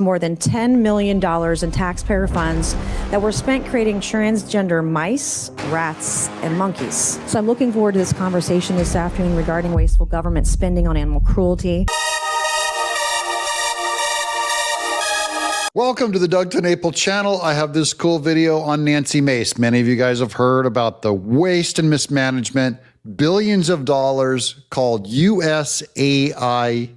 more than $10 million in taxpayer funds that were spent creating transgender mice, rats, and monkeys. So I'm looking forward to this conversation this afternoon regarding wasteful government spending on animal cruelty. Welcome to the Doug TenNapel channel. I have this cool video on Nancy Mace. Many of you guys have heard about the waste and mismanagement, billions of dollars, called USAID.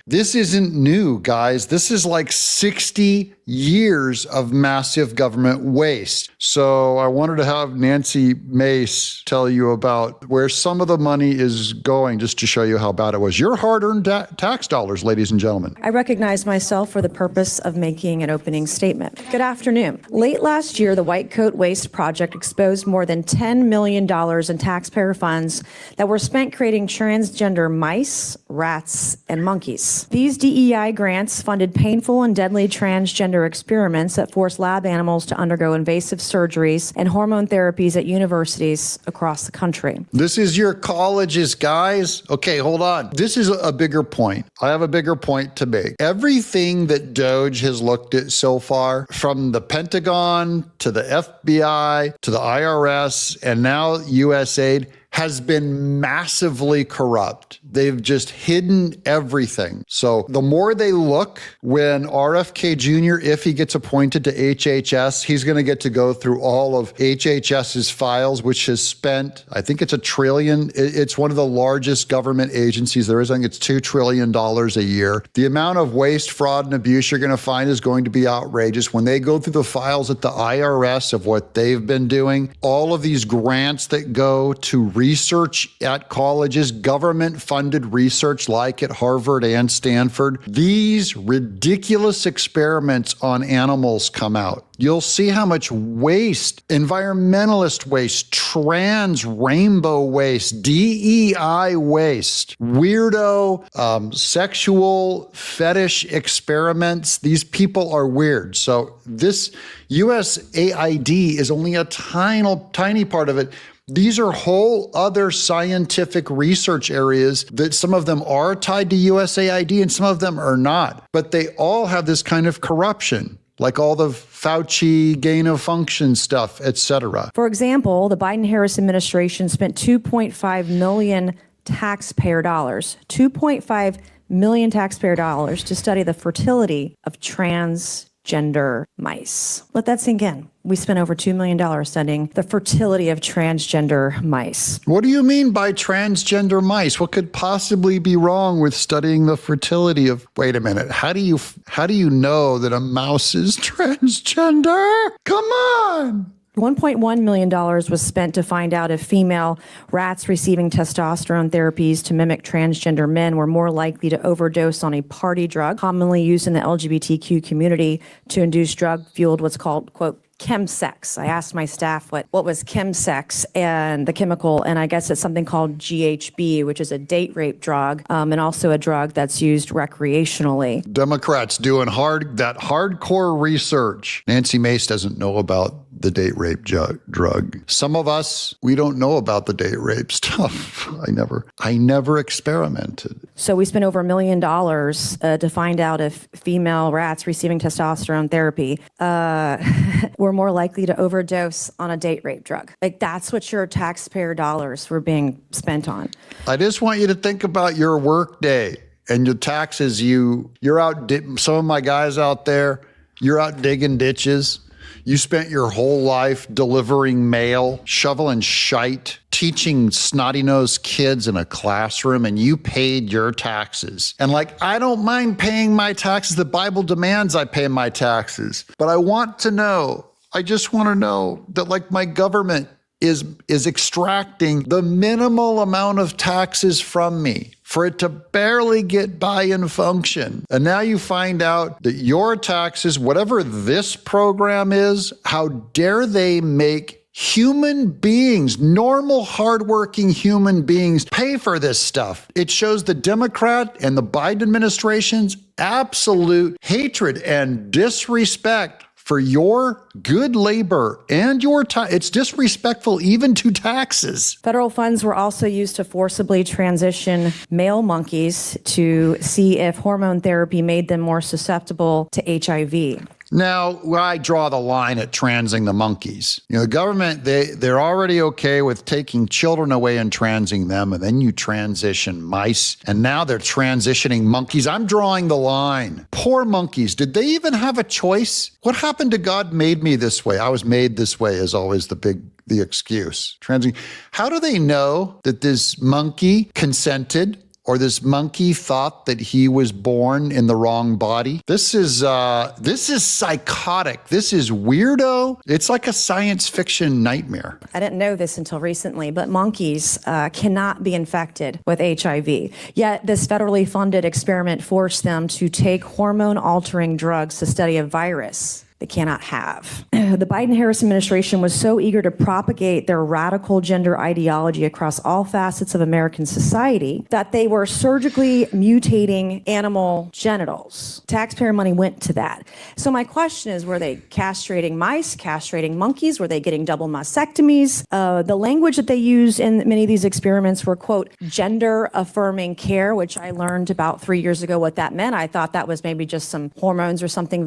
This isn't new, guys. This is like 60 years of massive government waste. So I wanted to have Nancy Mace tell you about where some of the money is going, just to show you how bad it was. Your hard-earned tax dollars, ladies and gentlemen. I recognize myself for the purpose of making an opening statement. Good afternoon. Late last year, the White Coat Waste Project exposed more than $10 million in taxpayer funds that were spent creating transgender mice, rats, and monkeys. These DEI grants funded painful and deadly transgender experiments that forced lab animals to undergo invasive surgeries and hormone therapies at universities across the country. This is your colleges, guys. Okay, hold on. This is a bigger point. I have a bigger point to make. Everything that Doge has looked at so far, from the Pentagon to the FBI to the IRS and now USAID, has been massively corrupt. They've just hidden everything. So the more they look, when RFK Jr., if he gets appointed to HHS, he's going to get to go through all of HHS's files, which has spent, I think it's $1 trillion. It's one of the largest government agencies there is. I think it's $2 trillion a year. The amount of waste, fraud, and abuse you're going to find is going to be outrageous. When they go through the files at the IRS of what they've been doing, all of these grants that go to research at colleges, government-funded research like at Harvard and Stanford, these ridiculous experiments on animals come out. You'll see how much waste, environmentalist waste, trans rainbow waste, DEI waste, weirdo sexual fetish experiments. These people are weird. So this USAID is only a tiny part of it. These are whole other scientific research areas that some of them are tied to USAID and some of them are not. But they all have this kind of corruption, like all the Fauci gain of function stuff, etc. For example, the Biden-Harris administration spent $2.5 million taxpayer dollars, $2.5 million taxpayer dollars to study the fertility of transgender mice. Let that sink in. We spent over $2 million studying the fertility of transgender mice. What do you mean by transgender mice? What could possibly be wrong with studying the fertility of, wait a minute, how do you know that a mouse is transgender? Come on. $1.1 million was spent to find out if female rats receiving testosterone therapies to mimic transgender men were more likely to overdose on a party drug commonly used in the LGBTQ community to induce drug-fueled what's called, quote, chemsex. I asked my staff what was chemsex and the chemical, and I guess it's something called GHB, which is a date rape drug, and also a drug that's used recreationally. Democrats doing hardcore research. Nancy Mace doesn't know about the date rape drug. Some of us, we don't know about the date rape stuff. I never experimented. So we spent over $1 million to find out if female rats receiving testosterone therapy were more likely to overdose on a date rape drug. Like, that's what your taxpayer dollars were being spent on. I just want you to think about your work day and your taxes. You're out, some of my guys out there, you're out digging ditches. You spent your whole life delivering mail, shoveling shite, teaching snotty-nosed kids in a classroom, and you paid your taxes. And like, I don't mind paying my taxes. The Bible demands I pay my taxes. But I just want to know that, like, my government is extracting the minimal amount of taxes from me for it to barely get by and function. And now you find out that your taxes, whatever this program is, how dare they make human beings, normal, hardworking human beings, pay for this stuff. It shows the Democrat and the Biden administration's absolute hatred and disrespect for your good labor and your time. It's disrespectful even to taxes. Federal funds were also used to forcibly transition male monkeys to see if hormone therapy made them more susceptible to HIV. Now, I draw the line at transing the monkeys. The government, they're already okay with taking children away and transing them, and then you transition mice, and now they're transitioning monkeys. I'm drawing the line. Poor monkeys. Did they even have a choice? What happened to God made me this way? I was made this way is always the excuse. How do they know that this monkey consented? Or this monkey thought that he was born in the wrong body? This is psychotic. This is weirdo. It's like a science fiction nightmare. I didn't know this until recently, but monkeys cannot be infected with HIV. Yet this federally funded experiment forced them to take hormone-altering drugs to study a virus they cannot have. The Biden-Harris administration was so eager to propagate their radical gender ideology across all facets of American society that they were surgically mutating animal genitals. Taxpayer money went to that. So my question is, were they castrating mice, castrating monkeys? Were they getting double mastectomies? The language that they used in many of these experiments were, quote, gender-affirming care, which I learned about 3 years ago what that meant. I thought that was maybe just some hormones or something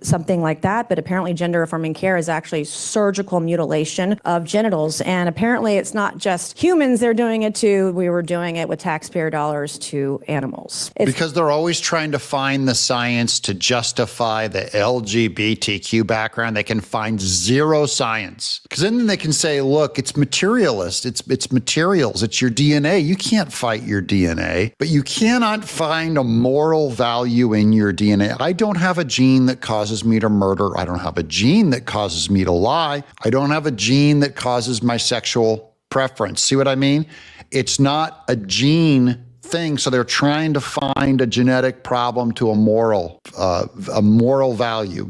something like that, but apparently gender-affirming care is actually surgical mutilation of genitals, and apparently it's not just humans, they're doing it too. We were doing it with taxpayer dollars to animals. Because they're always trying to find the science to justify the LGBTQ background. They can find zero science. Because then they can say, look, it's materialist, it's materials, it's your DNA. You can't fight your DNA, but you cannot find a moral value in your DNA. I don't have a gene that causes me to murder. I don't have a gene that causes me to lie. I don't have a gene that causes my sexual preference. See what I mean? It's not a gene thing. So they're trying to find a genetic problem to a moral value,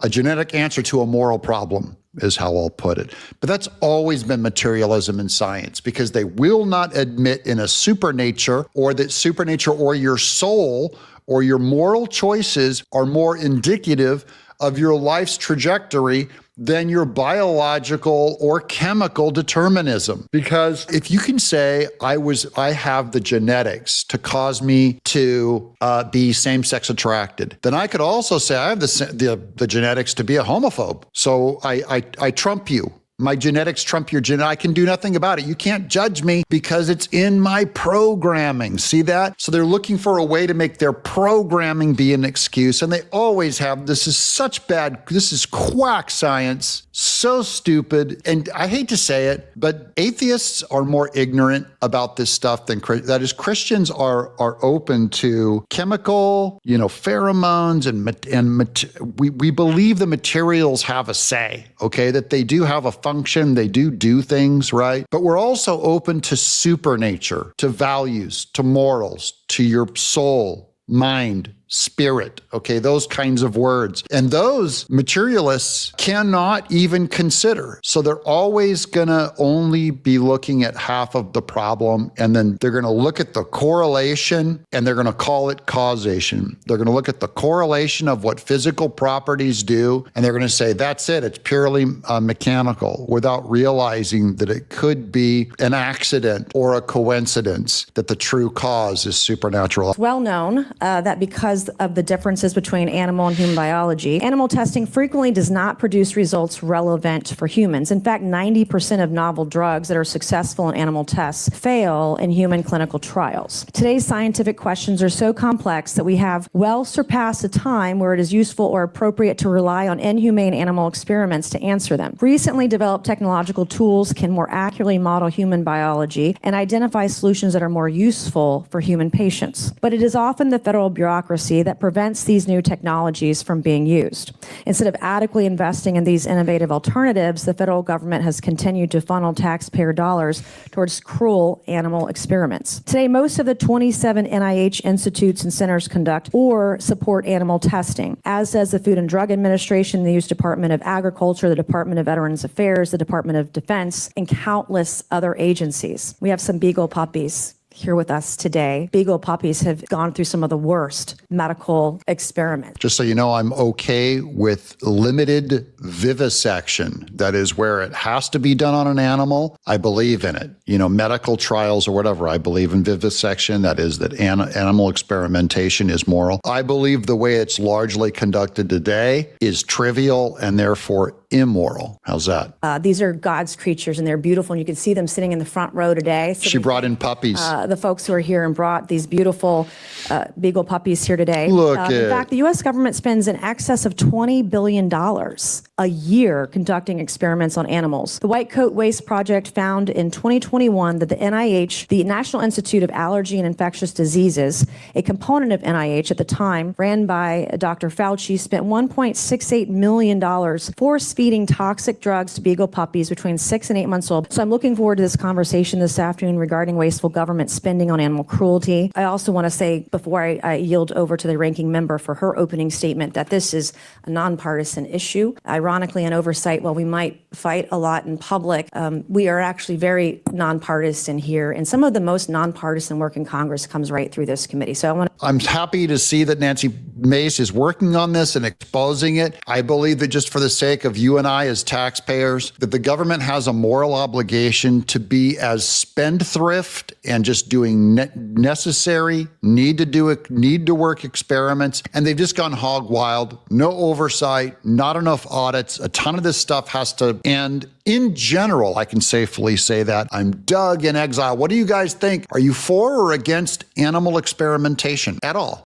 a genetic answer to a moral problem is how I'll put it. But that's always been materialism in science, because they will not admit in a supernature, or that supernature or your soul or your moral choices are more indicative of your life's trajectory than your biological or chemical determinism. Because if you can say, I have the genetics to cause me to be same-sex attracted, then I could also say I have the genetics to be a homophobe. So I trump you. My genetics trump your genetics. I can do nothing about it. You can't judge me because it's in my programming. See that? So they're looking for a way to make their programming be an excuse. And they always have. This is quack science. So stupid. And I hate to say it, but atheists are more ignorant about this stuff than that is, Christians are open to chemical, pheromones and we believe the materials have a say, okay, that they do have a function, they do things, right? But we're also open to supernature, to values, to morals, to your soul, mind, spirit, okay, those kinds of words. And those materialists cannot even consider. So they're always going to only be looking at half of the problem, and then they're going to look at the correlation and they're going to call it causation. They're going to look at the correlation of what physical properties do, and they're going to say, that's it, it's purely mechanical, without realizing that it could be an accident or a coincidence, that the true cause is supernatural. It's well known that because of the differences between animal and human biology, animal testing frequently does not produce results relevant for humans. In fact, 90% of novel drugs that are successful in animal tests fail in human clinical trials. Today's scientific questions are so complex that we have well surpassed a time where it is useful or appropriate to rely on inhumane animal experiments to answer them. Recently developed technological tools can more accurately model human biology and identify solutions that are more useful for human patients. But it is often the federal bureaucracy that prevents these new technologies from being used. Instead of adequately investing in these innovative alternatives, the federal government has continued to funnel taxpayer dollars towards cruel animal experiments. Today, most of the 27 NIH institutes and centers conduct or support animal testing, as does the Food and Drug Administration, the U.S. Department of Agriculture, the Department of Veterans Affairs, the Department of Defense, and countless other agencies. We have some beagle puppies here with us today. Beagle puppies have gone through some of the worst medical experiments. Just so you know, I'm okay with limited vivisection. That is where it has to be done on an animal. I believe in it. Medical trials or whatever. I believe in vivisection. That is that animal experimentation is moral. I believe the way it's largely conducted today is trivial and therefore immoral. How's that? These are God's creatures and they're beautiful, and you can see them sitting in the front row today. So she brought in puppies. The folks who are here and brought these beautiful Beagle puppies here today. Look in fact, the U.S. government spends in excess of $20 billion a year conducting experiments on animals. The White Coat Waste Project found in 2021 that the NIH, the National Institute of Allergy and Infectious Diseases, a component of NIH at the time, ran by Dr. Fauci, spent $1.68 million force-feeding toxic drugs to Beagle puppies between 6 and 8 months old. So I'm looking forward to this conversation this afternoon regarding wasteful government spending on animal cruelty. I also want to say, before I yield over to the ranking member for her opening statement, that this is a nonpartisan issue. Ironically, in oversight, while we might fight a lot in public, we are actually very nonpartisan here. And some of the most nonpartisan work in Congress comes right through this committee. So I'm happy to see that Nancy Mace is working on this and exposing it. I believe that just for the sake of you and I as taxpayers, that the government has a moral obligation to be as spendthrift and just doing necessary, need to work experiments. And they've just gone hog wild, no oversight, not enough audits. A ton of this stuff has to end. In general, I can safely say that. I'm Doug in exile. What do you guys think? Are you for or against animal experimentation at all?